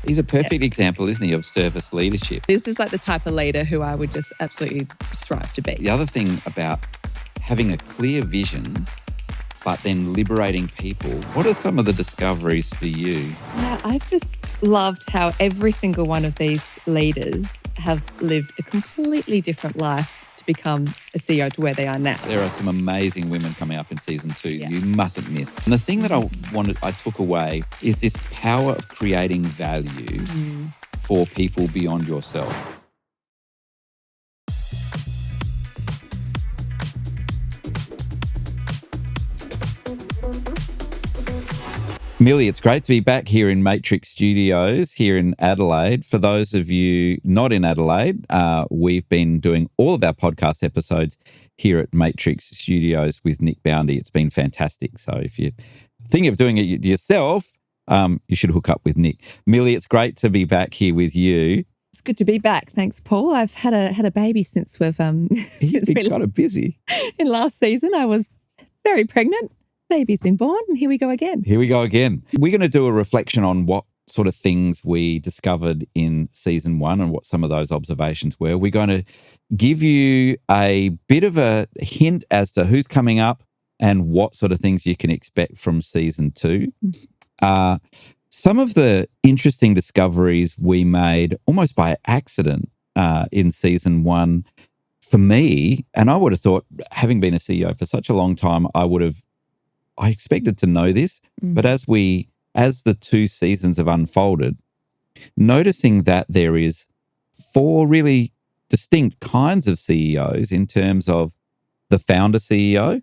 He's a perfect example, isn't he, of service leadership. This is like the type of leader who I would just absolutely strive to be. The other thing about having a clear vision but then liberating people, what are some of the discoveries for you? Yeah, I've just loved how every single one of these leaders have lived a completely different life to become a CEO to where they are now. There are some amazing women coming up in season 2 Yeah. you mustn't miss. And the thing that I took away is this power of creating value for people beyond yourself. Millie, it's great to be back here in Matrix Studios here in Adelaide. For those of you not in Adelaide, we've been doing all of our podcast episodes here at Matrix Studios with Nick Boundy. It's been fantastic. So if you're thinking of doing it yourself, you should hook up with Nick. Millie, it's great to be back here with you. It's good to be back. Thanks, Paul. I've had a baby since we've You've been kind of busy. In last season, I was very pregnant. Baby's been born, and here we go again. Here we go again. We're going to do a reflection on what sort of things we discovered in season 1 and what some of those observations were. We're going to give you a bit of a hint as to who's coming up and what sort of things you can expect from season 2. Some of the interesting discoveries we made almost by accident in season 1 for me, and I would have thought, having been a CEO for such a long time, I expected to know this, but as the 2 seasons have unfolded, noticing that there is 4 really distinct kinds of CEOs in terms of the founder CEO,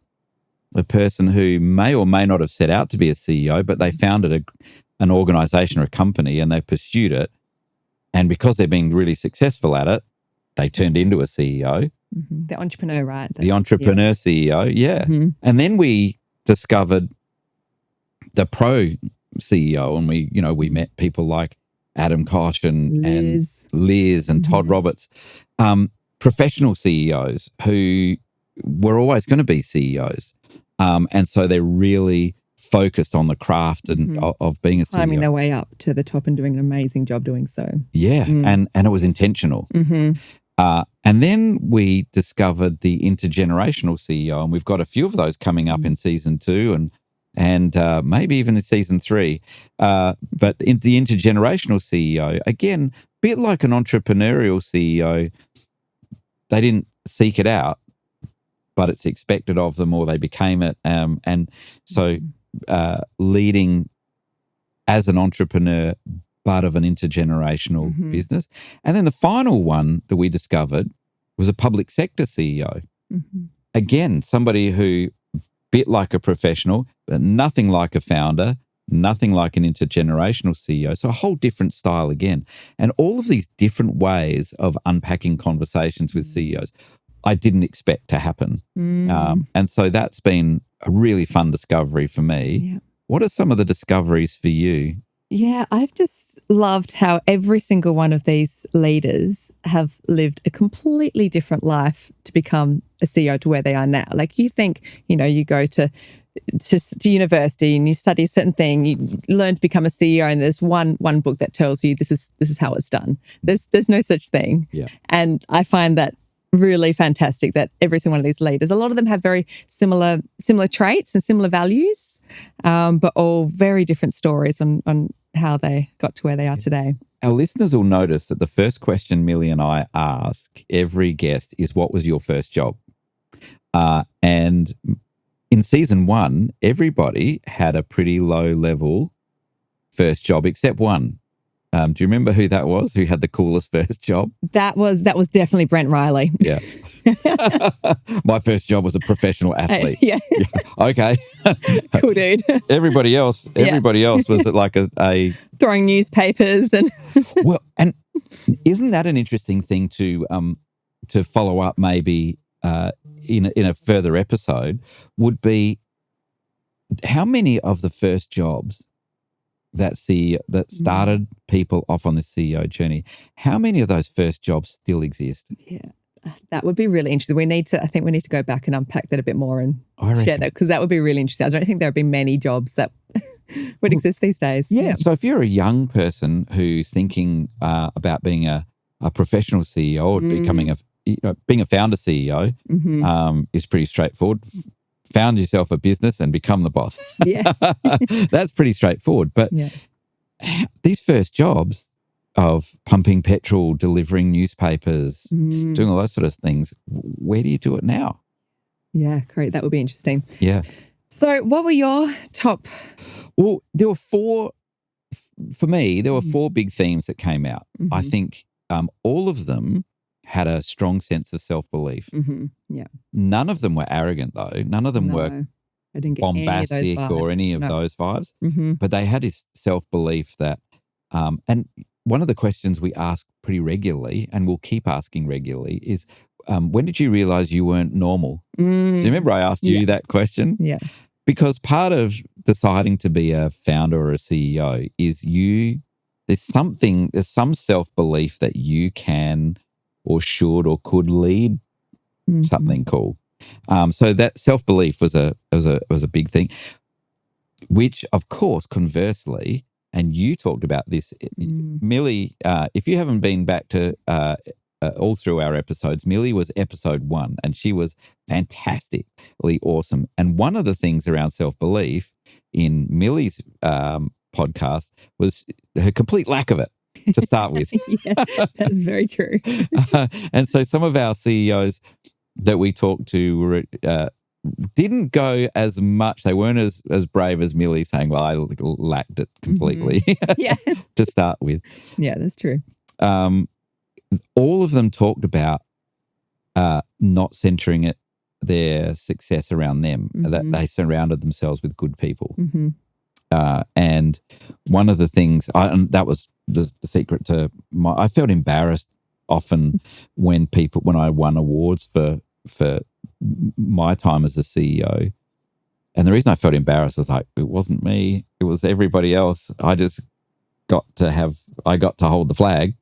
a person who may or may not have set out to be a CEO, but they founded an organization or a company and they pursued it. And because they've been really successful at it, they turned into a CEO. Mm-hmm. The entrepreneur, right? The entrepreneur CEO, yeah. Mm-hmm. And then we discovered the pro CEO, and we met people like Adam Koch and Liz and Todd Roberts, professional CEOs who were always going to be CEOs, and so they're really focused on the craft and of being a CEO. Climbing their way up to the top and doing an amazing job doing so. Yeah, and it was intentional. And then we discovered the intergenerational CEO, and we've got a few of those coming up in season 2 and maybe even in season 3. But in the intergenerational CEO, again, a bit like an entrepreneurial CEO, they didn't seek it out, but it's expected of them or they became it. And so leading as an entrepreneur, but of an intergenerational business. And then the final one that we discovered was a public sector CEO. Again, somebody who bit like a professional, but nothing like a founder, nothing like an intergenerational CEO. So a whole different style again. And all of these different ways of unpacking conversations with CEOs, I didn't expect to happen. And so that's been a really fun discovery for me. Yeah. What are some of the discoveries for you? Yeah, I've just loved how every single one of these leaders have lived a completely different life to become a CEO to where they are now. Like you think, you go to university and you study a certain thing, you learn to become a CEO, and there's one book that tells you this is how it's done. There's no such thing. Yeah. And I find that really fantastic that every single one of these leaders, a lot of them have very similar traits and similar values, but all very different stories on how they got to where they are today. Our listeners will notice that the first question Millie and I ask every guest is, what was your first job? And in season 1, everybody had a pretty low level first job except one. Do you remember who that was, who had the coolest first job? That was definitely Brent Riley. Yeah. My first job was a professional athlete. Yeah. Okay. Cool dude. Everybody else was like a throwing newspapers and well, and isn't that an interesting thing to follow up maybe in a further episode, would be how many of the first jobs that started people off on the CEO journey, how many of those first jobs still exist? Yeah. That would be really interesting. I think we need to go back and unpack that a bit more and I reckon. share that, because that would be really interesting. I don't think there would be many jobs that would exist these days. Yeah. So if you're a young person who's thinking about being a professional CEO or being a founder CEO, is pretty straightforward. Found yourself a business and become the boss. Yeah. That's pretty straightforward. But these first jobs of pumping petrol, delivering newspapers, doing all those sort of things, where do you do it now? Yeah, great. That would be interesting. Yeah. So what were your top? Well, there were four big themes that came out. I think all of them had a strong sense of self-belief. Yeah. None of them were arrogant, though. None of them were I didn't get bombastic or any of those vibes. But they had this self-belief that, and one of the questions we ask pretty regularly, and we'll keep asking regularly, is when did you realize you weren't normal? Do you remember I asked you that question? Yeah. Because part of deciding to be a founder or a CEO is there's some self-belief that you can or should or could lead something cool. So that self-belief was a big thing, which of course, conversely, and you talked about this, Millie, if you haven't been back to all through our episodes, Millie was episode 1 and she was fantastically awesome. And one of the things around self-belief in Millie's podcast was her complete lack of it to start with. Yeah, that's very true. And so some of our CEOs that we talked to were didn't go as much. They weren't as brave as Millie saying, well, I lacked it completely to start with. Yeah, that's true. All of them talked about not centering their success around them, that they surrounded themselves with good people. And one of the things, that was the secret to I felt embarrassed often when I won awards for my time as a CEO. And the reason I felt embarrassed was like, it wasn't me, it was everybody else. I just got to hold the flag.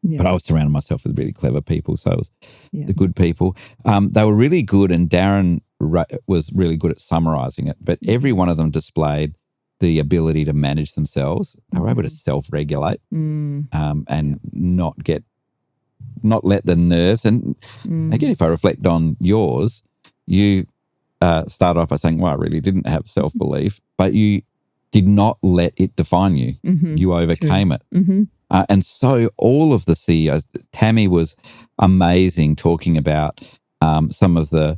Yeah. But I was surrounding myself with really clever people. So it was the good people. They were really good, and Darren was really good at summarizing it. But every one of them displayed the ability to manage themselves. They were able to self-regulate and not let the nerves. And again, if I reflect on yours, you started off by saying, well, I really didn't have self-belief, but you did not let it define you. You overcame it. And so all of the CEOs, Tammy was amazing talking about some of the,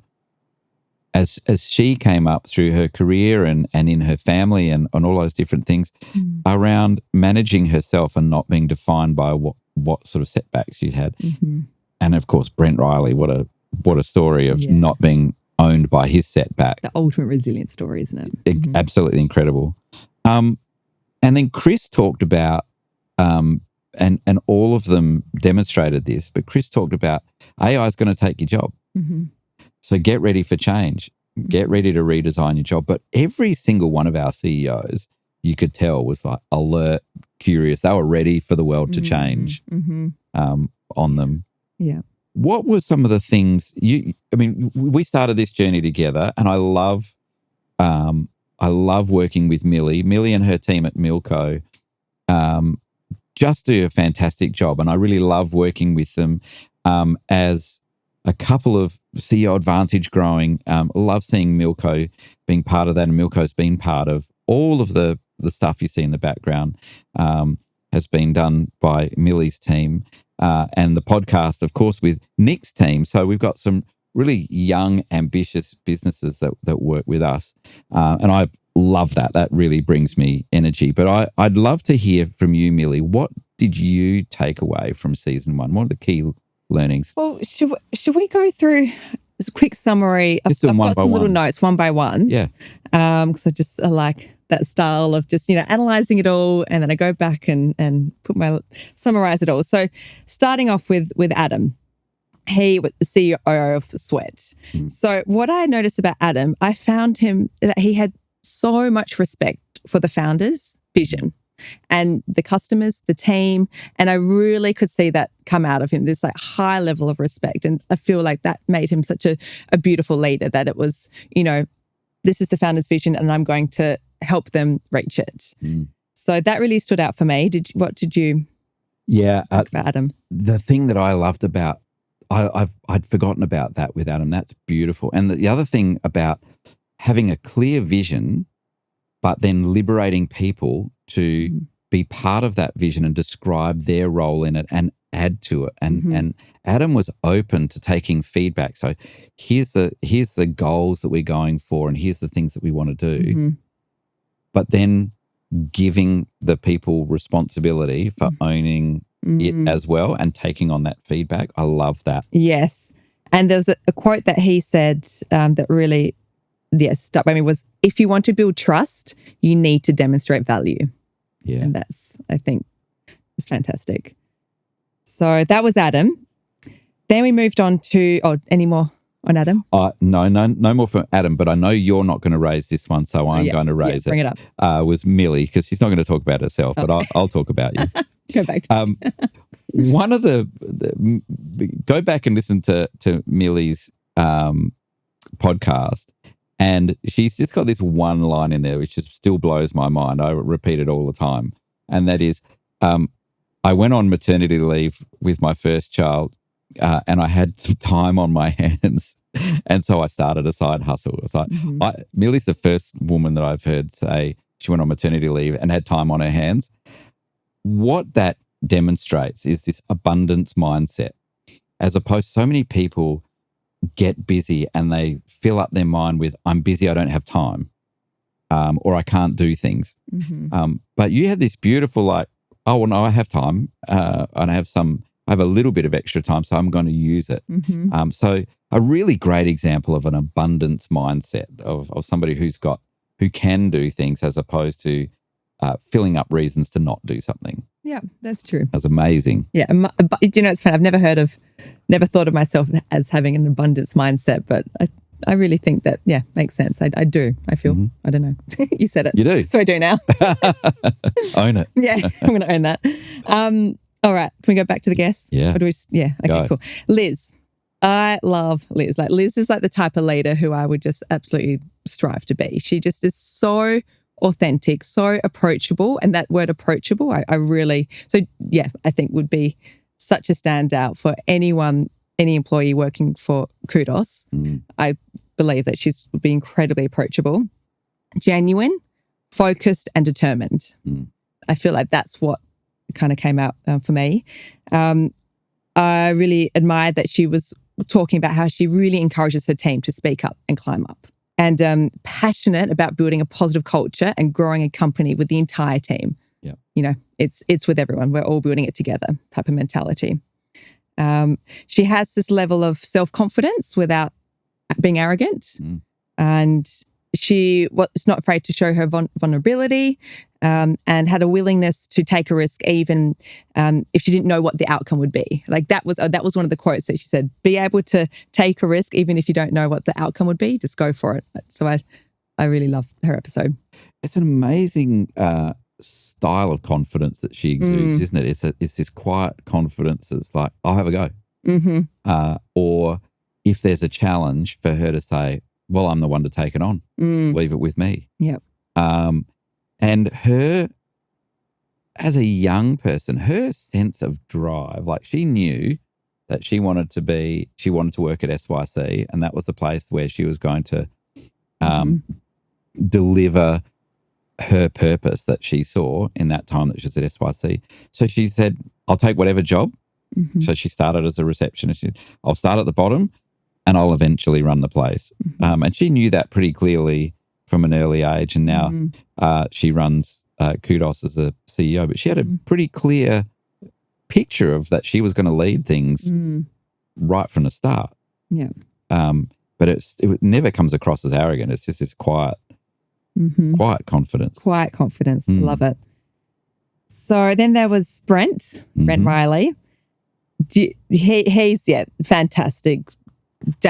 as she came up through her career and in her family and all those different things around managing herself and not being defined by what sort of setbacks you had. And of course, Brent Riley, what a story of not being owned by his setback. The ultimate resilience story, isn't it? Absolutely incredible. And then Chris talked about, and all of them demonstrated this, but Chris talked about AI is going to take your job. So get ready for change. Get ready to redesign your job. But every single one of our CEOs, you could tell, was like alert, curious. They were ready for the world to change on them. Yeah. What were some of the things we started this journey together, and I love working with Millie and her team at Milko. Just do a fantastic job, and I really love working with them as a couple of CEO Advantage growing. Love seeing Milko being part of that, and Milko's been part of all of the stuff you see in the background has been done by Millie's team, and the podcast, of course, with Nick's team. So we've got some really young, ambitious businesses that work with us, and I love that. That really brings me energy. But I'd love to hear from you, Millie. What did you take away from season 1? What are the key learnings? Well, should we go through a quick summary? I've got some little notes, one by ones. Yeah. Because I like that style of just, analysing it all, and then I go back and summarise it all. So starting off with Adam. He was the CEO of Sweat. So what I noticed about Adam, I found him that he had so much respect for the founder's vision. and the customers, the team. And I really could see that come out of him, this like high level of respect. And I feel like that made him such a beautiful leader, that it was, this is the founder's vision and I'm going to help them reach it. So that really stood out for me. What did you think about Adam? The thing that I loved about, I'd forgotten about that with Adam. That's beautiful. And the other thing about having a clear vision, but then liberating people to be part of that vision and describe their role in it and add to it. And Adam was open to taking feedback. So here's the goals that we're going for, and here's the things that we want to do. But then giving the people responsibility for owning it as well and taking on that feedback. I love that. Yes. And there was a quote that he said that really stuck by me was, if you want to build trust, you need to demonstrate value. Yeah. And that's, I think, it's fantastic. So that was Adam. Then we moved on to, any more on Adam? No more from Adam, but I know you're not going to raise this one, so I'm going to raise it. Bring it up. Was Millie, because she's not going to talk about herself, but I'll talk about you. Go back to one of go back and listen to Millie's podcast, and she's just got this one line in there which just still blows my mind. I repeat it all the time, and that is, I went on maternity leave with my first child, and I had some time on my hands, and so I started a side hustle. It's like Millie's the first woman that I've heard say she went on maternity leave and had time on her hands. What that demonstrates is this abundance mindset, as opposed to so many people get busy and they fill up their mind with, I'm busy, I don't have time, or I can't do things. But you had this beautiful oh, well, no, I have time, and I have a little bit of extra time, so I'm going to use it. So a really great example of an abundance mindset of somebody who can do things, as opposed to filling up reasons to not do something. Yeah, that's true. That's amazing. Yeah, it's funny. I've never thought of myself as having an abundance mindset, but I really think that, makes sense. I do. I feel, I don't know. You said it. You do. So I do now. Own it. Yeah, I'm going to own that. All right. Can we go back to the guests? Yeah. Or do we, okay, cool. Liz. I love Liz. Liz is the type of leader who I would just absolutely strive to be. She just is so authentic, so approachable. And that word approachable, I think would be such a standout for any employee working for Kudos. I believe that she's would be incredibly approachable, genuine, focused, and determined. I feel like that's what kind of came out for me. I really admired that she was talking about how she really encourages her team to speak up and climb up, and passionate about building a positive culture and growing a company with the entire team. Yeah, it's with everyone. We're all building it together type of mentality. She has this level of self-confidence without being arrogant, and she was not afraid to show her vulnerability, and had a willingness to take a risk even if she didn't know what the outcome would be. That was one of the quotes that she said, be able to take a risk even if you don't know what the outcome would be, just go for it. So I really loved her episode. It's an amazing style of confidence that she exudes, isn't it? It's this quiet confidence that's like, I'll have a go. Or if there's a challenge, for her to say, well, I'm the one to take it on. Leave it with me. Yep. And her, as a young person, her sense of drive, she knew that she wanted to work at SYC, and that was the place where she was going to deliver her purpose that she saw in that time that she was at SYC. So she said, I'll take whatever job. So she started as a receptionist. I'll start at the bottom and I'll eventually run the place. And she knew that pretty clearly from an early age. And now she runs Kudos as a CEO. But she had a pretty clear picture of that she was going to lead things right from the start. Yeah. But it never comes across as arrogant. It's just this quiet confidence. Quiet confidence. Love it. So then there was Brent Riley. He's fantastic.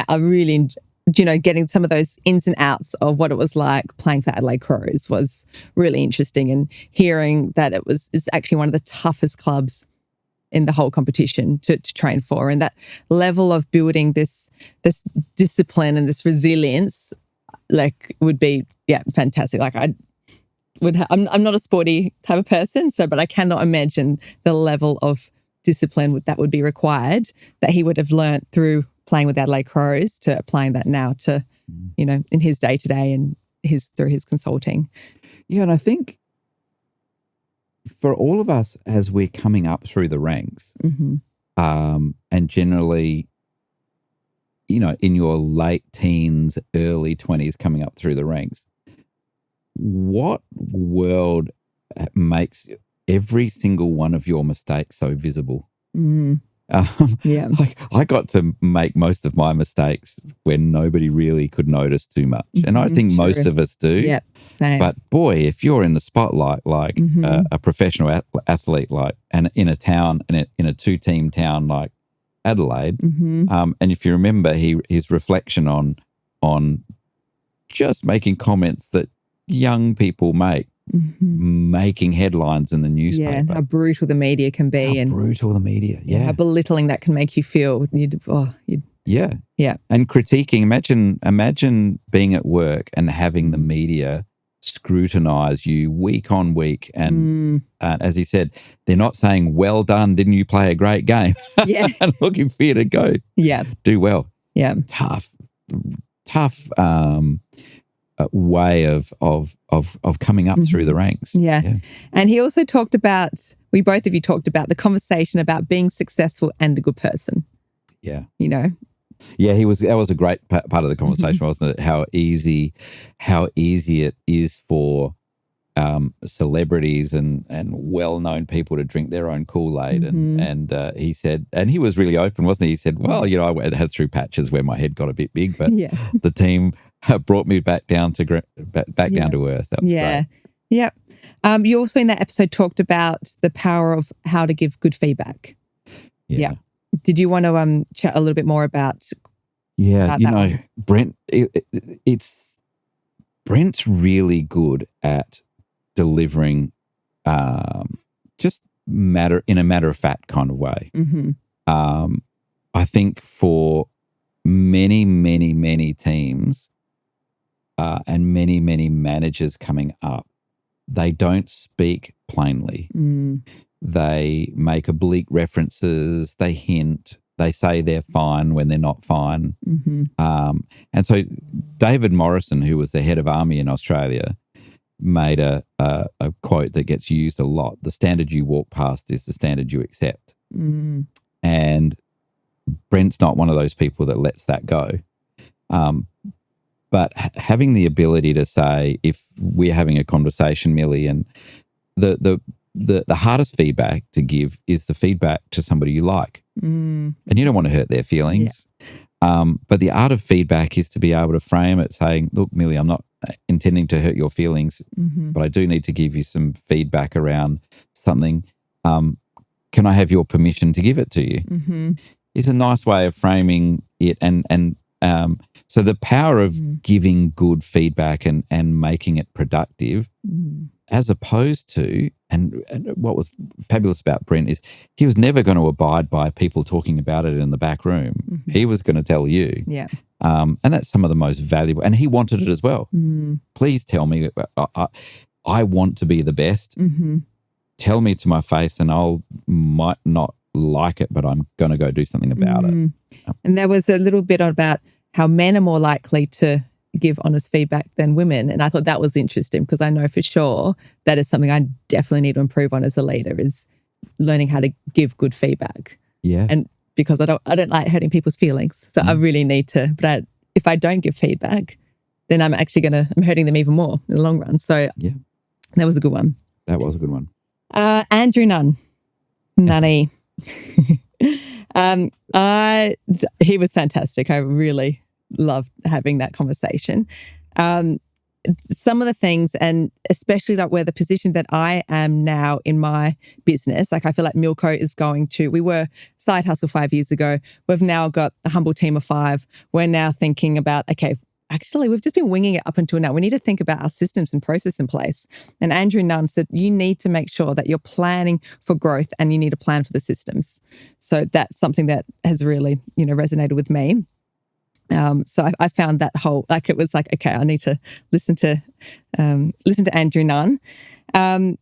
I really getting some of those ins and outs of what it was like playing for Adelaide Crows was really interesting, and hearing that it's actually one of the toughest clubs in the whole competition to train for, and that level of building this discipline and this resilience, like, would be fantastic. Like, I'm not a sporty type of person, but I cannot imagine the level of discipline that would be required that he would have learnt through playing with Adelaide Crows to applying that now to, in his day-to-day and through his consulting. Yeah, and I think for all of us as we're coming up through the ranks, and generally, in your late teens, early 20s coming up through the ranks, what world makes every single one of your mistakes so visible? Like, I got to make most of my mistakes when nobody really could notice too much. And I think most of us do. Yeah, same. But boy, if you're in the spotlight, like a professional athlete, like, and in a town, in a 2-team town like Adelaide, and if you remember his reflection on just making comments that young people make, making headlines in the newspaper. Yeah, and how brutal the media can be. Brutal the media, how belittling that can make you feel. Yeah. And critiquing. Imagine being at work and having the media scrutinize you week on week. And as he said, they're not saying, well done, didn't you play a great game? Yeah. And looking for you to go do well. Yeah. Tough way of coming up through the ranks. Yeah. And he also talked about, both of you talked about the conversation about being successful and a good person. Yeah. Yeah, that was a great part of the conversation, wasn't it? How easy it is for celebrities and well-known people to drink their own Kool-Aid. And he said, and he was really open, wasn't he? He said, well, I had through patches where my head got a bit big, but the team brought me back down to down to earth. That was great. Yeah. You also in that episode talked about the power of how to give good feedback. Yeah. Did you want to chat a little bit more about? Yeah, Brent. Brent's really good at delivering, just in a matter of fact kind of way. I think for many, many, many teams, and many, many managers coming up, they don't speak plainly. They make oblique references, they hint, they say they're fine when they're not fine. And so David Morrison, who was the head of Army in Australia, made a quote that gets used a lot. The standard you walk past is the standard you accept. And Brent's not one of those people that lets that go. But having the ability to say, if we're having a conversation, Millie, and the hardest feedback to give is the feedback to somebody you like. And you don't want to hurt their feelings. But the art of feedback is to be able to frame it saying, look, Millie, I'm not intending to hurt your feelings, but I do need to give you some feedback around something. Can I have your permission to give it to you? It's a nice way of framing it. And so the power of giving good feedback and making it productive, as opposed to, and what was fabulous about Brent is he was never going to abide by people talking about it in the back room. He was going to tell you. Yeah. And that's some of the most valuable, and he wanted it as well. Please tell me, I want to be the best. Tell me to my face and might not like it, but I'm going to go do something about it. And there was a little bit about how men are more likely to give honest feedback than women. And I thought that was interesting because I know for sure that is something I definitely need to improve on as a leader, is learning how to give good feedback. Yeah. And because I don't like hurting people's feelings. So I really need to, but if I don't give feedback, then I'm actually I'm hurting them even more in the long run. So that was a good one. That was a good one. Andrew Nunny. He was fantastic. I really loved having that conversation. some of the things, and especially like where the position that I am now in my business, like I feel like Milko is going to, we were side hustle 5 years ago. We've now got a humble team of 5. We're now thinking about, okay, actually, we've just been winging it up until now. We need to think about our systems and process in place. And Andrew Nunn said, you need to make sure that you're planning for growth and you need to plan for the systems. So that's something that has really, resonated with me. So I found that whole, like, it was like, okay, I need to listen to Andrew Nunn. And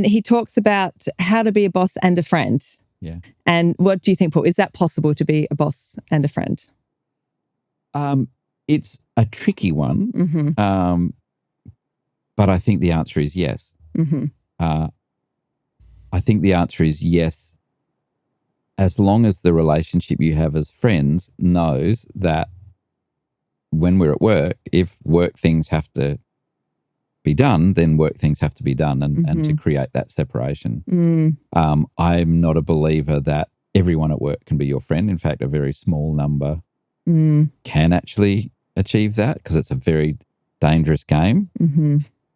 he talks about how to be a boss and a friend. Yeah. And what do you think, Paul? Is that possible to be a boss and a friend? It's a tricky one, but I think the answer is yes. I think the answer is yes, as long as the relationship you have as friends knows that when we're at work, if work things have to be done, then work things have to be done, and to create that separation. I'm not a believer that everyone at work can be your friend. In fact, a very small number can actually achieve that, because it's a very dangerous game.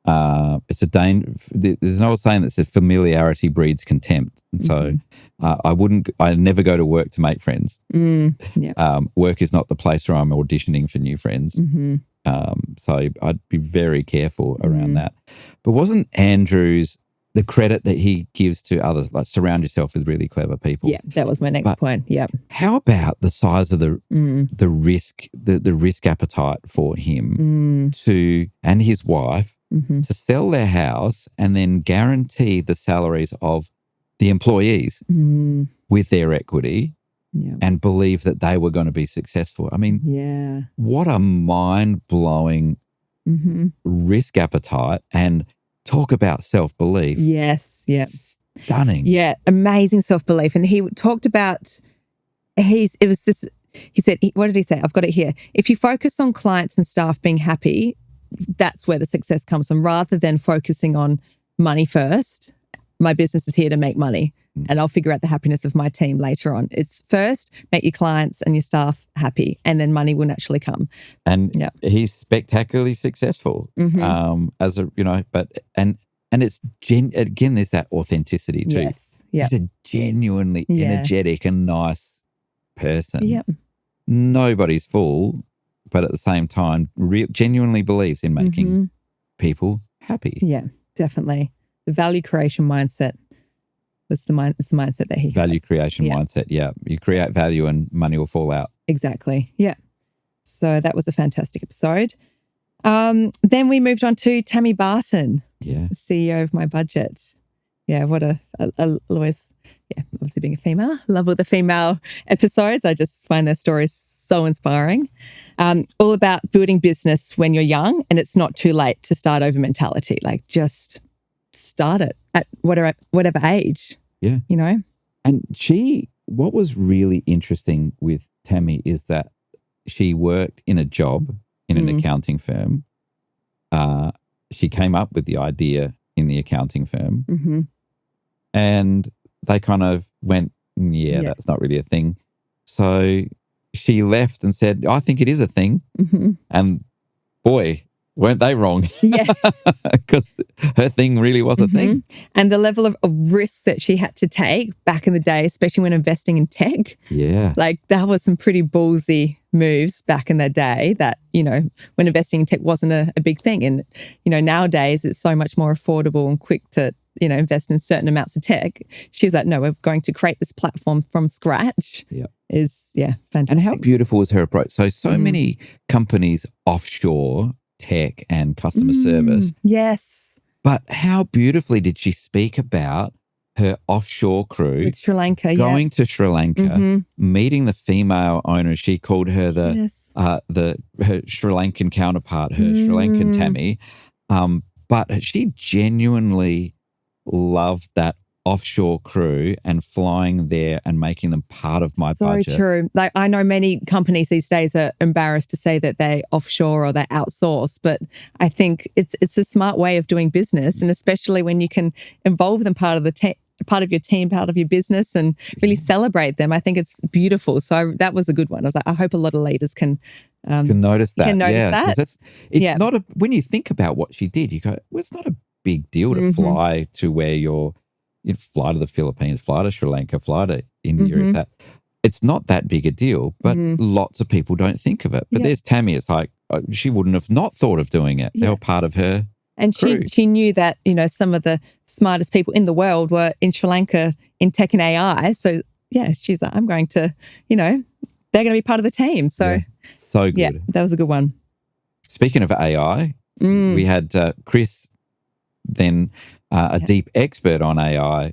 There's an old saying that says familiarity breeds contempt. And so I never go to work to make friends. Work is not the place where I'm auditioning for new friends. So I'd be very careful around that. But wasn't Andrew's, the credit that he gives to others, like surround yourself with really clever people? Yeah, that was my next point. Yeah. How about the size of the risk, the risk appetite for him and his wife to sell their house and then guarantee the salaries of the employees with their equity and believe that they were going to be successful? I mean, what a mind-blowing risk appetite, and talk about self-belief. Yes, yeah. Stunning. Yeah, amazing self-belief. And he talked about, he said, what did he say? I've got it here. If you focus on clients and staff being happy, that's where the success comes from, rather than focusing on money first. My business is here to make money and I'll figure out the happiness of my team later on. It's first, make your clients and your staff happy, and then money will naturally come. And he's spectacularly successful as a, and it's again, there's that authenticity too. Yes. Yep. He's a genuinely energetic and nice person. Yep. Nobody's fool, but at the same time, genuinely believes in making people happy. Yeah, definitely. The value creation mindset was the mindset that he has. Value creation mindset, yeah. You create value and money will fall out. Exactly, yeah. So that was a fantastic episode. Then we moved on to Tammy Barton, CEO of My Budget. Yeah, what always, obviously being a female, love all the female episodes. I just find their stories so inspiring. All about building business when you're young, and it's not too late to start over mentality. Like, just start it at whatever age. Yeah. And what was really interesting with Tammy is that she worked in a job in an accounting firm. She came up with the idea in the accounting firm, and they kind of went, that's not really a thing. So she left and said, I think it is a thing. And boy, weren't they wrong? Yes. Because her thing really was a thing. And the level of risks that she had to take back in the day, especially when investing in tech. Yeah. Like, that was some pretty ballsy moves back in the day that, when investing in tech wasn't a big thing. And, nowadays it's so much more affordable and quick to, invest in certain amounts of tech. She was like, no, we're going to create this platform from scratch. Yeah. Fantastic. And how beautiful was her approach? So many companies offshore tech and customer service. Yes. But how beautifully did she speak about her offshore crew with Sri Lanka, going to Sri Lanka, meeting the female owner. She called her her Sri Lankan counterpart, her Sri Lankan Tammy. But she genuinely loved that offshore crew and flying there and making them part of my budget. So true. Like, I know many companies these days are embarrassed to say that they offshore or they outsource, but I think it's a smart way of doing business, and especially when you can involve them part of your team, part of your business, and really celebrate them. I think it's beautiful. So that was a good one. I was like, I hope a lot of leaders can Can notice that. can notice Yeah, because that. it's Yeah. not when you think about what she did, you go, well, it's not a big deal to fly to where you fly to the Philippines, fly to Sri Lanka, fly to India. If that, it's not that big a deal, but lots of people don't think of it. But there's Tammy. It's like she wouldn't have not thought of doing it. They were part of her. And crew. she knew that, some of the smartest people in the world were in Sri Lanka in tech and AI. So, yeah, she's like, I'm going to, they're going to be part of the team. So, so good. Yeah, that was a good one. Speaking of AI, we had Chris, then a deep expert on AI,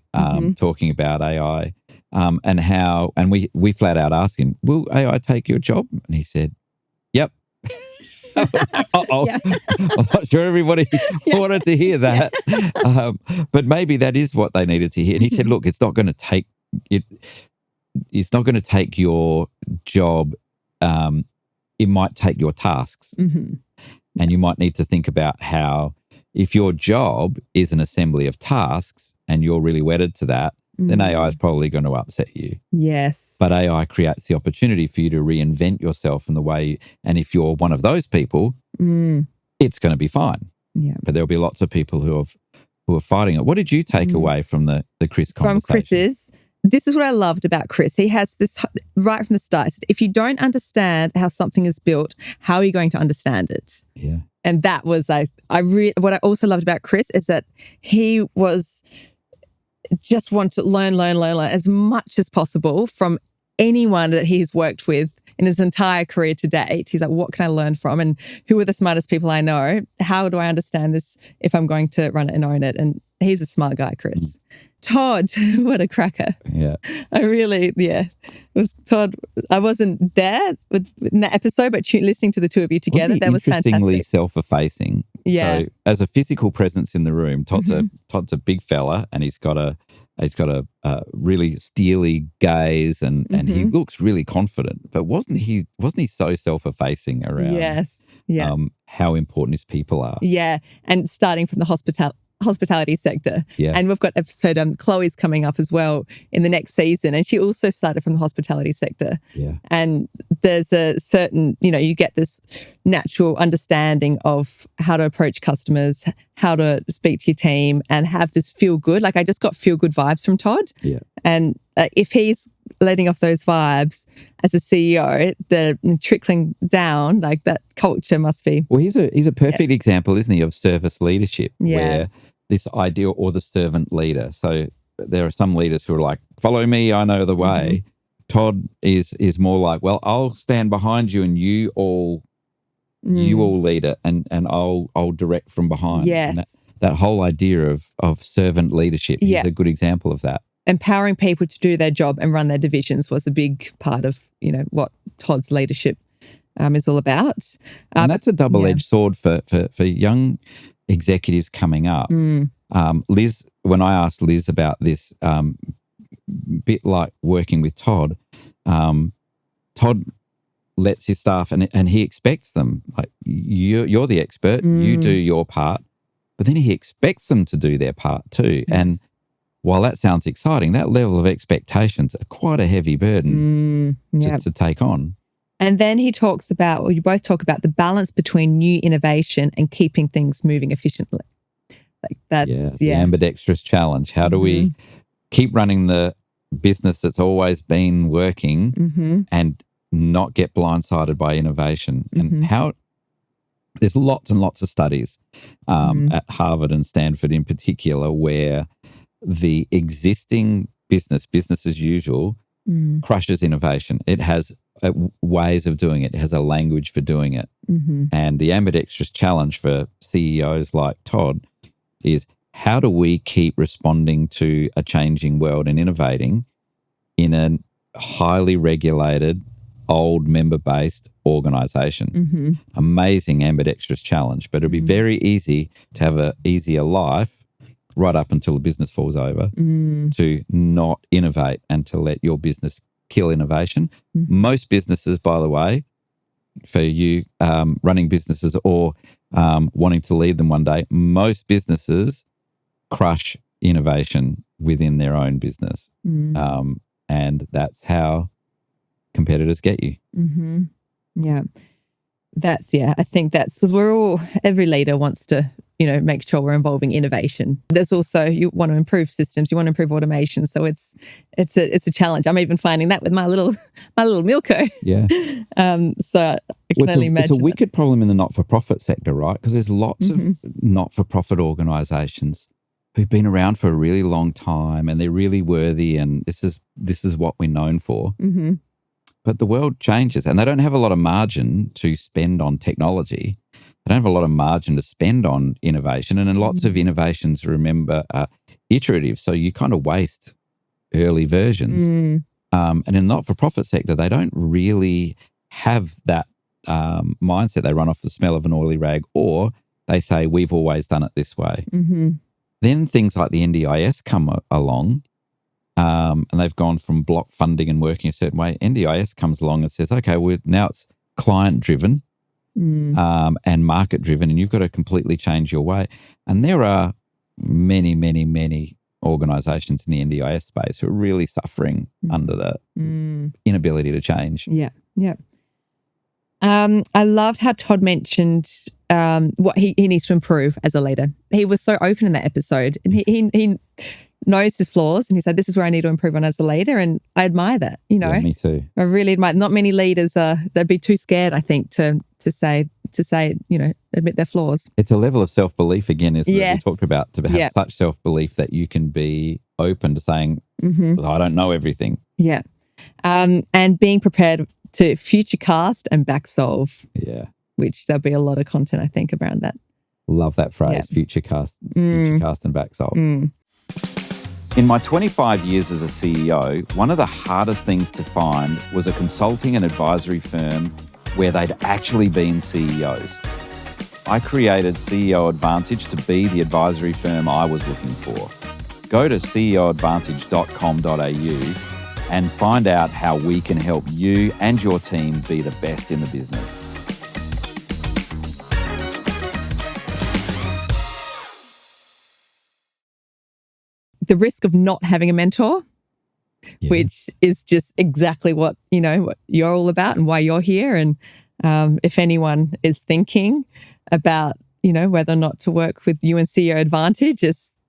talking about AI and how, and we flat out asked him, will AI take your job? And he said, yep. I was like, I'm not sure everybody wanted to hear that. But maybe that is what they needed to hear. And he said, look, it's not going to take it. It's not going to take your job. It might take your tasks. And you might need to think about how if your job is an assembly of tasks and you're really wedded to that, then AI is probably going to upset you. Yes. But AI creates the opportunity for you to reinvent yourself in the way, and if you're one of those people, it's going to be fine. Yeah. But there'll be lots of people who are fighting it. What did you take away from the Chris conversation? From Chris's, this is what I loved about Chris. He has this right from the start. If you don't understand how something is built, how are you going to understand it? Yeah. And that was what I also loved about Chris is that he was just want to learn as much as possible from anyone that he's worked with in his entire career to date. He's like, what can I learn from? And who are the smartest people I know? How do I understand this if I'm going to run it and own it? And he's a smart guy, Chris. Todd, what a cracker. Yeah. It was Todd. I wasn't there in that episode, but listening to the two of you together, that was fantastic. Interestingly self-effacing. Yeah. So as a physical presence in the room, Todd's a big fella, and he's got a really steely gaze, and he looks really confident. But wasn't he so self-effacing around how important his people are? Yeah, and starting from the hospitality sector. Yeah. And we've got episode Chloe's coming up as well in the next season, and she also started from the hospitality sector. Yeah. And there's a certain, you get this natural understanding of how to approach customers, how to speak to your team, and have this feel good. Like I just got feel good vibes from Todd. Yeah. And if he's letting off those vibes as a CEO, they're trickling down, like that culture must be. Well, he's a perfect example, isn't he, of service leadership, where this idea, or the servant leader. So there are some leaders who are like, follow me, I know the way. Todd is more like, well, I'll stand behind you and you all lead it, and I'll direct from behind. Yes. And that whole idea of servant leadership, he's a good example of that. Empowering people to do their job and run their divisions was a big part of, what Todd's leadership is all about. And that's a double-edged sword for young executives coming up. Liz, when I asked Liz about this, bit like working with Todd, Todd lets his staff and he expects them, like you're the expert, you do your part, but then he expects them to do their part too. Yes. And while that sounds exciting, that level of expectations are quite a heavy burden to take on. And then he talks about, or you both talk about, the balance between new innovation and keeping things moving efficiently. Like that's the ambidextrous challenge. How do we keep running the business that's always been working and not get blindsided by innovation? And how there's lots and lots of studies at Harvard and Stanford in particular, where the existing business as usual, crushes innovation. It has ways of doing it. It has a language for doing it. And the ambidextrous challenge for CEOs like Todd is, how do we keep responding to a changing world and innovating in a highly regulated, old member-based organization? Amazing ambidextrous challenge, but it'll be very easy to have an easier life right up until the business falls over, to not innovate and to let your business kill innovation. Most businesses, by the way, for you running businesses or wanting to lead them one day, most businesses crush innovation within their own business. And that's how competitors get you. Yeah. I think that's because every leader wants to, make sure we're involving innovation. There's also, you want to improve systems, you want to improve automation. So it's a challenge. I'm even finding that with my little Milko. Yeah. So I can only imagine. It's a wicked problem in the not-for-profit sector, right? Because there's lots of not-for-profit organisations who've been around for a really long time and they're really worthy, and this is what we're known for. Mm-hmm. But the world changes and they don't have a lot of margin to spend on technology. They don't have a lot of margin to spend on innovation. And in lots of innovations, remember, are iterative. So you kind of waste early versions. And in the not-for-profit sector, they don't really have that mindset. They run off the smell of an oily rag, or they say, we've always done it this way. Mm-hmm. Then things like the NDIS come along, and they've gone from block funding and working a certain way. NDIS comes along and says, okay, now it's client-driven and market-driven, and you've got to completely change your way. And there are many, many, many organisations in the NDIS space who are really suffering under the inability to change. Yeah, yeah. I loved how Todd mentioned what he needs to improve as a leader. He was so open in that episode, and he knows his flaws, and he said, this is where I need to improve on as a leader, and I admire that. Yeah, me too. I really admire. Not many leaders they'd be too scared, I think, to say admit their flaws. It's a level of self-belief again, isn't it? We talked about to have such self-belief that you can be open to saying, I don't know everything. Yeah. And being prepared to future cast and back solve. Yeah. Which there'll be a lot of content, I think, around that. Love that phrase, future cast and back solve. In my 25 years as a CEO, one of the hardest things to find was a consulting and advisory firm where they'd actually been CEOs. I created CEO Advantage to be the advisory firm I was looking for. Go to ceoadvantage.com.au and find out how we can help you and your team be the best in the business. The risk of not having a mentor, which is just exactly what you're all about and why you're here. And if anyone is thinking about, whether or not to work with you and CEO Advantage,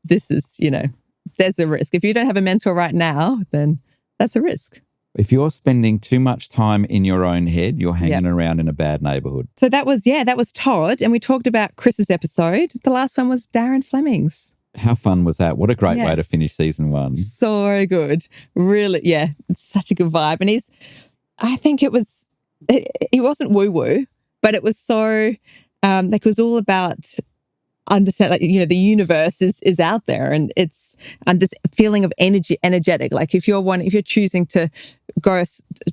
there's a risk. If you don't have a mentor right now, then that's a risk. If you're spending too much time in your own head, you're hanging around in a bad neighbourhood. So that was Todd. And we talked about Chris's episode. The last one was Darren Fleming's. How fun was that? What a great way to finish season 1. So good. Really, it's such a good vibe. And I think he wasn't woo-woo, but it was so, it was all about understand, the universe is out there, and it's this feeling of energetic. Like if you're choosing to go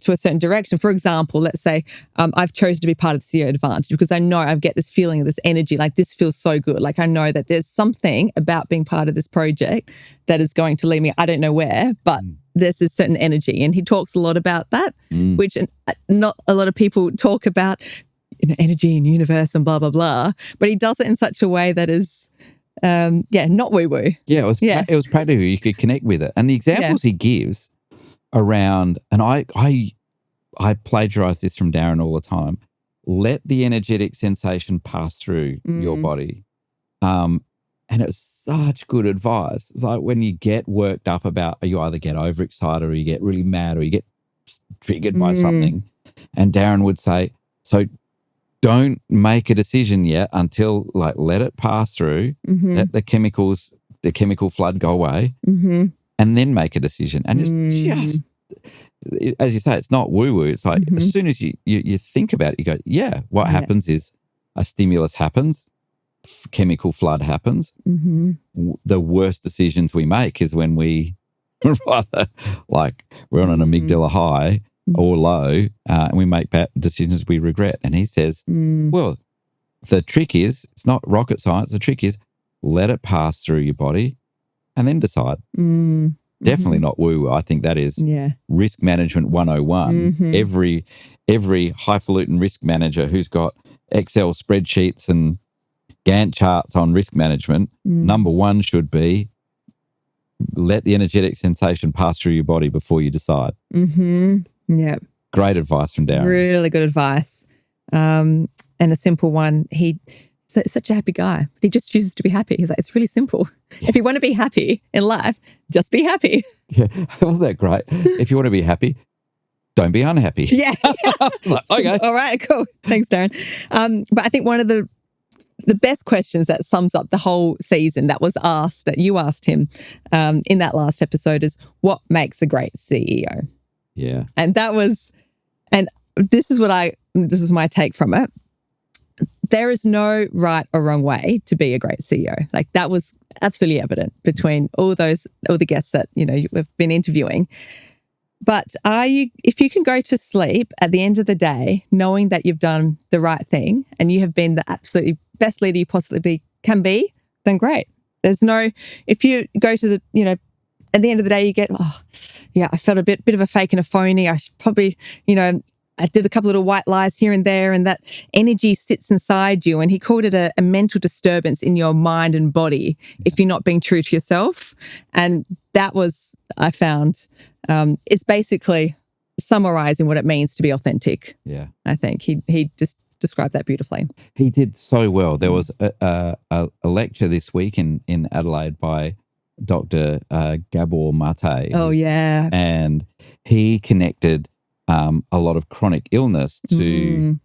to a certain direction, for example, let's say I've chosen to be part of the CEO Advantage because I know I get this feeling of this energy, like this feels so good. Like I know that there's something about being part of this project that is going to lead me, I don't know where, but there's this certain energy. And he talks a lot about that, which not a lot of people talk about, energy and universe and blah, blah, blah. But he does it in such a way that is, not woo-woo. Yeah, it was practical. You could connect with it. And the examples he gives around, and I plagiarize this from Darren all the time, let the energetic sensation pass through your body. And it's such good advice. It's like when you get worked up about, you either get overexcited or you get really mad or you get triggered by something. And Darren would say, so don't make a decision yet until let it pass through, let the chemical flood go away, and then make a decision. And it's just, as you say, it's not woo-woo. It's like as soon as you think about it, you go, what happens is a stimulus happens, chemical flood happens. The worst decisions we make is when we rather we're on an amygdala high or low, and we make bad decisions we regret. And he says, well, the trick is, it's not rocket science. The trick is let it pass through your body and then decide. Definitely not woo. I think that is risk management 101. Every highfalutin risk manager who's got Excel spreadsheets and Gantt charts on risk management, number one should be let the energetic sensation pass through your body before you decide. Yeah. Great advice from Darren. Really good advice. and a simple one. He's such a happy guy. He just chooses to be happy. He's like, it's really simple. Yeah. If you want to be happy in life, just be happy. Yeah, wasn't that great? If you want to be happy, don't be unhappy. Yeah. Like, okay. All right, cool. Thanks, Darren. But I think one of the best questions that sums up the whole season that was asked, that you asked him in that last episode, is what makes a great CEO? Yeah. And this is my take from it. There is no right or wrong way to be a great CEO. Like, that was absolutely evident between all the guests that, we've been interviewing. But if you can go to sleep at the end of the day knowing that you've done the right thing and you have been the absolutely best leader you possibly can be, then great. If you go to at the end of the day you get, I felt a bit of a fake and a phony. I should probably, I did a couple little white lies here and there, and that energy sits inside you. And he called it a mental disturbance in your mind and body if you're not being true to yourself. And that was, I found, it's basically summarizing what it means to be authentic. Yeah. I think he just described that beautifully. He did so well. There was a lecture this week in Adelaide by Dr. Gabor Mate. Oh, yeah. And he connected a lot of chronic illness to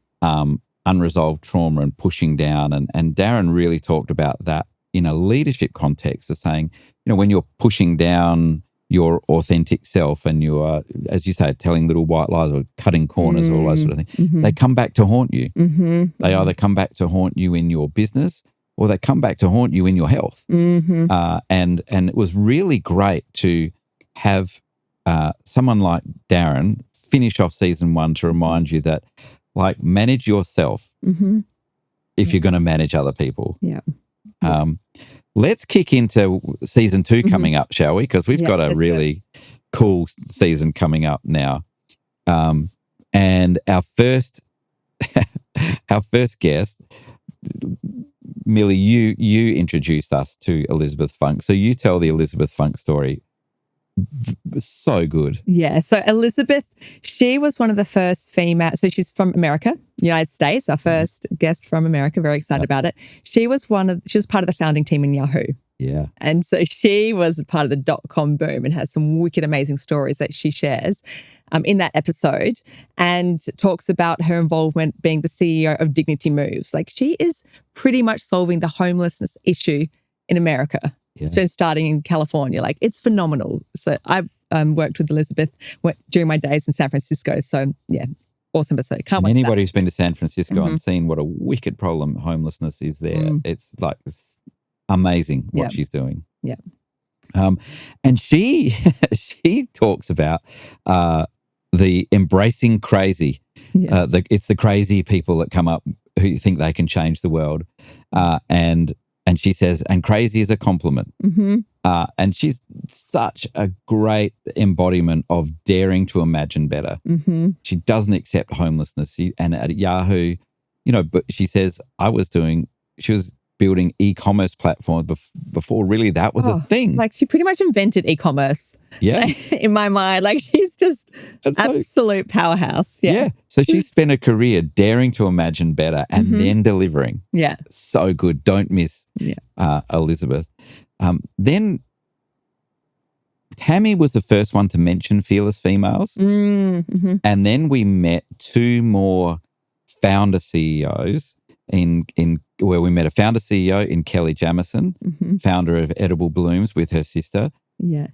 unresolved trauma and pushing down. And Darren really talked about that in a leadership context of saying, when you're pushing down your authentic self and you are, as you say, telling little white lies or cutting corners or all those sort of things, they come back to haunt you. They either come back to haunt you in your business or they come back to haunt you in your health. And it was really great to have someone like Darren finish off season 1 to remind you that, like, manage yourself if you're going to manage other people. Yeah. Let's kick into season 2 coming up, shall we? Because we've got a really cool season coming up now. And our first guest, Millie, you introduced us to Elizabeth Funk. So you tell the Elizabeth Funk story. So good. Yeah. So Elizabeth, she was one of the first female. So she's from America, United States, our first guest from America. Very excited about it. She was part of the founding team in Yahoo. Yeah. And so she was part of the .com boom and has some wicked amazing stories that she shares in that episode, and talks about her involvement being the CEO of Dignity Moves. Like, she is pretty much solving the homelessness issue in America. Yeah. It's been starting in California. Like, it's phenomenal. So I worked with Elizabeth during my days in San Francisco. So yeah, awesome episode. Can't wait. Anybody who's been to San Francisco and seen what a wicked problem homelessness is there, it's like amazing what she's doing. Yeah. And she talks about the embracing crazy. Yes. It's the crazy people that come up who think they can change the world. And she says, and crazy is a compliment. And she's such a great embodiment of daring to imagine better. She doesn't accept homelessness. And at Yahoo, but she says, she was building e-commerce platforms before really that was a thing. Like, she pretty much invented e-commerce. Yeah. In my mind. Like, she's just absolute powerhouse. Yeah. So she spent a career daring to imagine better and then delivering. Yeah. So good. Don't miss Elizabeth. Then Tammy was the first one to mention Fearless Females. And then we met 2 more founder CEOs where we met a founder CEO in Kelly Jamison, founder of Edible Blooms with her sister. Yeah.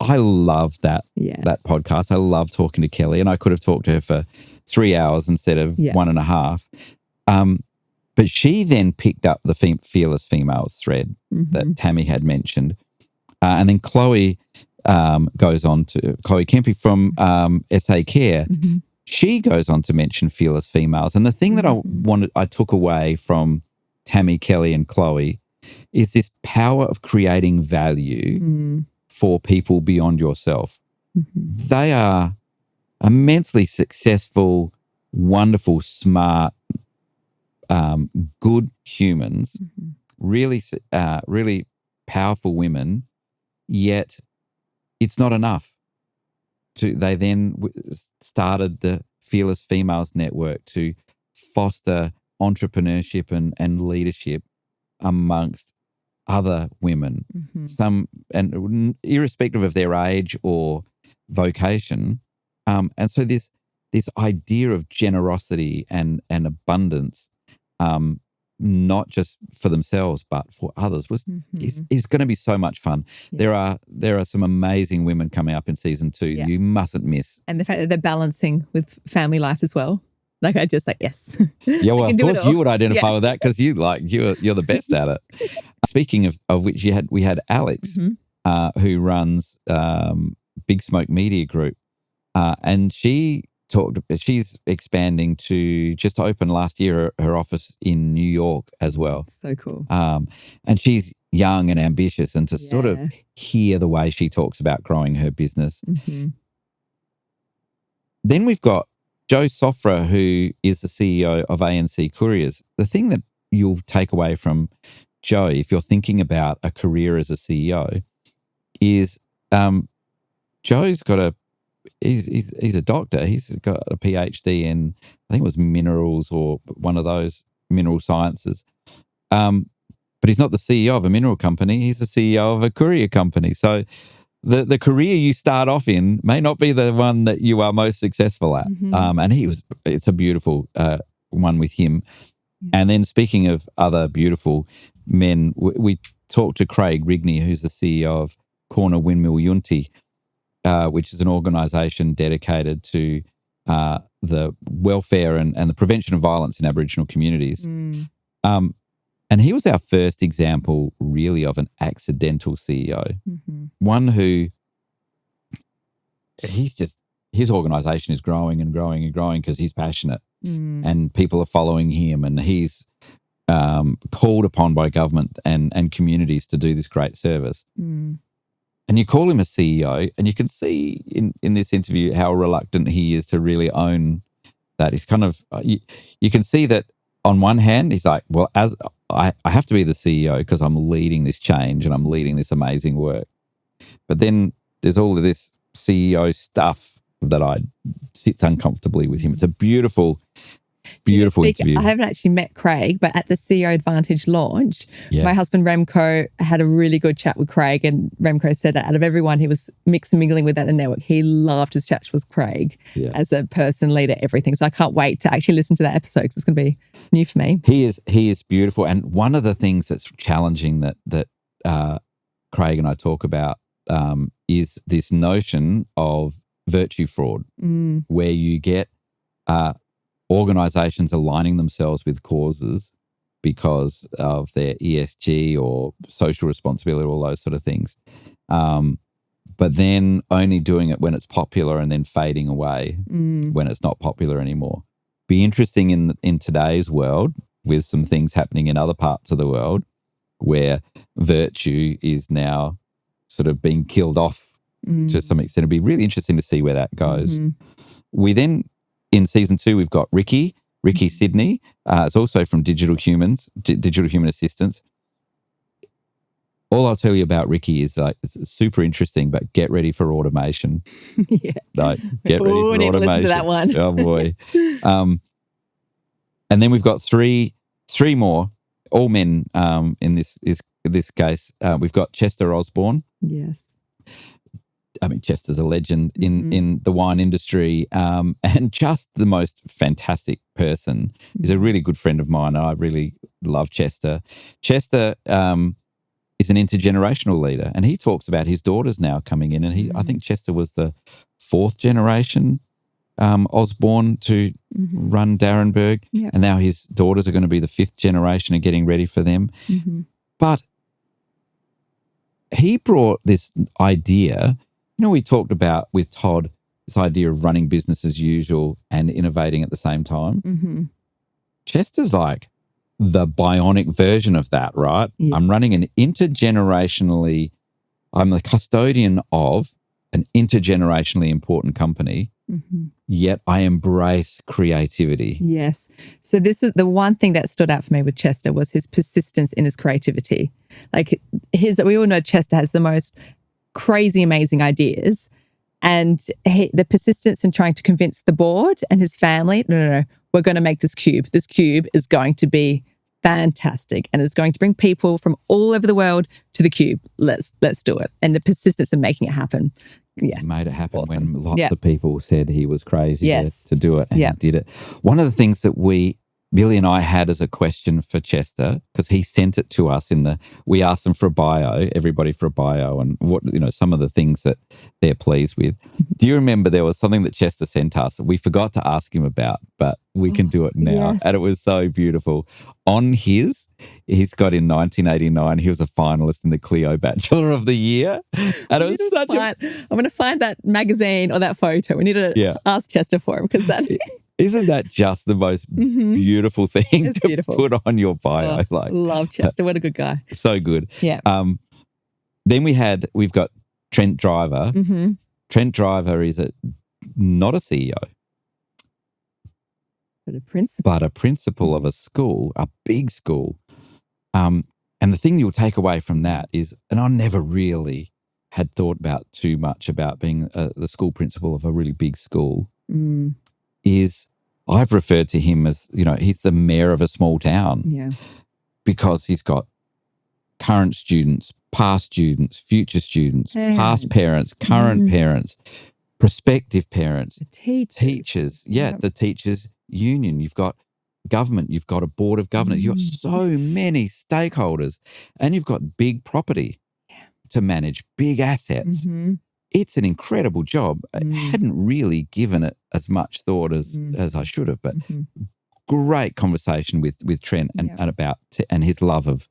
I love that podcast. I love talking to Kelly, and I could have talked to her for 3 hours instead of 1.5. But she then picked up the Fearless Females thread that Tammy had mentioned. And then Chloe goes on to, Chloe Kempe from SA Care, she goes on to mention Fearless Females. And the thing that I took away from Tammy, Kelly and Chloe is this power of creating value for people beyond yourself. They are immensely successful, wonderful, smart, good humans, really powerful women, yet it's not enough. They then started the Fearless Females Network to foster entrepreneurship and leadership amongst other women, some, and irrespective of their age or vocation. And so this idea of generosity and abundance, not just for themselves but for others, is going to be so much fun. Yeah. There are some amazing women coming up in season 2. Yeah. You mustn't miss. And the fact that they're balancing with family life as well. Like, I just like, yes. Yeah, well, of course you would identify with that because you're the best at it. Speaking of which, we had Alex, who runs Big Smoke Media Group, and she's expanding to just open last year her office in New York as well. So cool. And she's young and ambitious, and to sort of hear the way she talks about growing her business. Then we've got Joe Sofra, who is the CEO of ANC Couriers. The thing that you'll take away from Joe, if you're thinking about a career as a CEO, is Joe's got he's a doctor. He's got a PhD in, I think it was minerals or one of those mineral sciences. But he's not the CEO of a mineral company. He's the CEO of a courier company. So the career you start off in may not be the one that you are most successful at. And it's a beautiful one with him. And then speaking of other beautiful men, we talked to Craig Rigney, who's the CEO of Corner Windmill Yunti, which is an organisation dedicated to the welfare and the prevention of violence in Aboriginal communities. And he was our first example, really, of an accidental CEO. One who his organisation is growing and growing and growing because he's passionate and people are following him, and he's called upon by government and communities to do this great service. And you call him a CEO, and you can see in this interview how reluctant he is to really own that. He's kind of, you can see that on one hand, he's like, well, as I have to be the CEO because I'm leading this change and I'm leading this amazing work. But then there's all of this CEO stuff that sits uncomfortably with him. It's a beautiful interview. I haven't actually met Craig, but at the CEO Advantage launch, my husband Remco had a really good chat with Craig, and Remco said that out of everyone he was mingling with at the network, he loved his chats with Craig as a person, leader, everything. So I can't wait to actually listen to that episode because it's going to be new for me. He is beautiful, and one of the things that's challenging that Craig and I talk about is this notion of virtue fraud, where you get organisations aligning themselves with causes because of their ESG or social responsibility, all those sort of things, but then only doing it when it's popular and then fading away when it's not popular anymore. Be interesting in today's world with some things happening in other parts of the world where virtue is now sort of being killed off to some extent. It'd be really interesting to see where that goes. We then, in season 2, we've got Ricky Sydney. It's also from Digital Human Assistants. All I'll tell you about Ricky is it's super interesting, but get ready for automation. Get ready for automation. To listen to that one. Oh boy. And then we've got three more, all men in this case. We've got Chester Osborne. Yes. I mean, Chester's a legend in the wine industry, and just the most fantastic person. He's a really good friend of mine, and I really love Chester. Chester is an intergenerational leader, and he talks about his daughters now coming in, and I think Chester was the 4th generation Osborne to run Darrenberg, and now his daughters are going to be the 5th generation and getting ready for them. But he brought this idea. We talked about with Todd this idea of running business as usual and innovating at the same time. Chester's like the bionic version of that, right? I'm running I'm the custodian of an intergenerationally important company, yet I embrace creativity. Yes. So this is the one thing that stood out for me with Chester was his persistence in his creativity. Like we all know Chester has the most crazy, amazing ideas, And the persistence in trying to convince the board and his family, no, we're going to make this cube. This cube is going to be fantastic and it's going to bring people from all over the world to the cube. Let's do it. And the persistence in making it happen. Yeah. He made it happen Awesome. when lots of people said he was crazy to do it, and he did it. One of the things that Billy and I had as a question for Chester, because he sent it to us we asked them for a bio, everybody for a bio, and what, some of the things that they're pleased with. Do you remember there was something that Chester sent us that we forgot to ask him about, but we can do it now. Yes. And it was so beautiful. He's got in 1989, he was a finalist in the Clio Bachelor of the Year. And it was I'm going to find that magazine or that photo. We need to ask Chester for him, because that... Isn't that just the most beautiful thing put on your bio? Love Chester. What a good guy. So good. Yeah. Then we've got Trent Driver. Mm-hmm. Trent Driver is not a CEO, but a principal of a school, a big school. And the thing you'll take away from that is, and I never really had thought about too much about being the school principal of a really big school, is I've referred to him as, he's the mayor of a small town. Yeah. Because he's got current students, past students, future students, past parents, current parents, prospective parents, teachers. The teachers union. You've got government. You've got a board of governors. You've got so many stakeholders, and you've got big property to manage, big assets. It's an incredible job. I hadn't really given it as much thought as I should have, but great conversation with Trent and about and his love of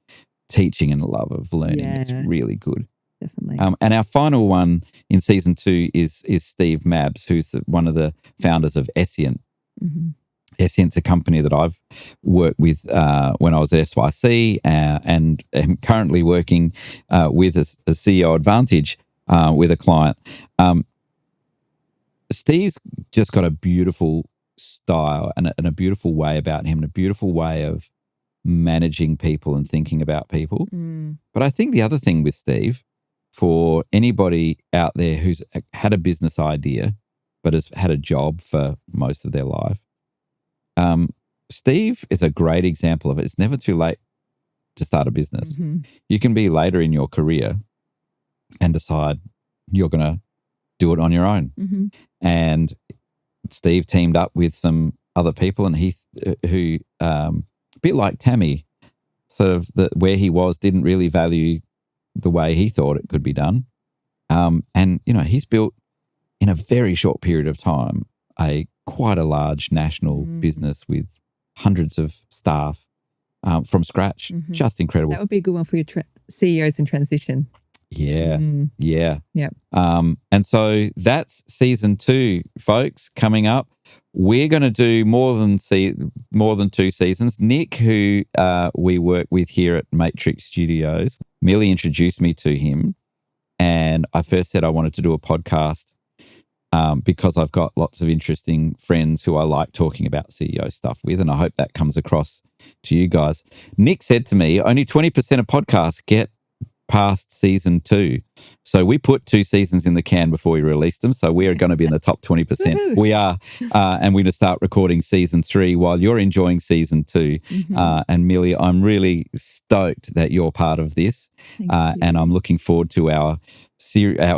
teaching and love of learning. Yeah. It's really good. Definitely. And our final one in season 2 is Steve Mabbs, who's one of the founders of Edginton. Edginton's a company that I've worked with when I was at SYC and am currently working with a CEO Advantage with a client. Steve's just got a beautiful style and a beautiful way about him and a beautiful way of managing people and thinking about people. But I think the other thing with Steve, for anybody out there who's had a business idea but has had a job for most of their life, Steve is a great example of it. It's never too late to start a business. You can be later in your career and decide you're going to do it on your own. And Steve teamed up with some other people, and who a bit like Tammy, sort of where he was didn't really value the way he thought it could be done. And he's built in a very short period of time quite a large national business with hundreds of staff from scratch. Just incredible. That would be a good one for your CEOs in transition. Yeah. And so that's season 2, folks, coming up. We're going to do more than 2 seasons. Nick, who we work with here at Matrix Studios, merely introduced me to him. And I first said I wanted to do a podcast because I've got lots of interesting friends who I like talking about CEO stuff with, and I hope that comes across to you guys. Nick said to me, only 20% of podcasts get past season 2. So we put 2 seasons in the can before we released them. So we are going to be in the top 20%. We are. And we're going to start recording season 3 while you're enjoying season 2. And Millie, I'm really stoked that you're part of this. And I'm looking forward to our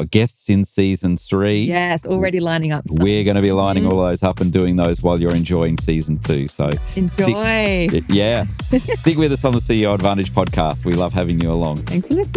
guests in season 3. Yes, already lining up. We're going to be lining all those up and doing those while you're enjoying season 2. So enjoy. Stick with us on the CEO Advantage podcast. We love having you along. Thanks for listening.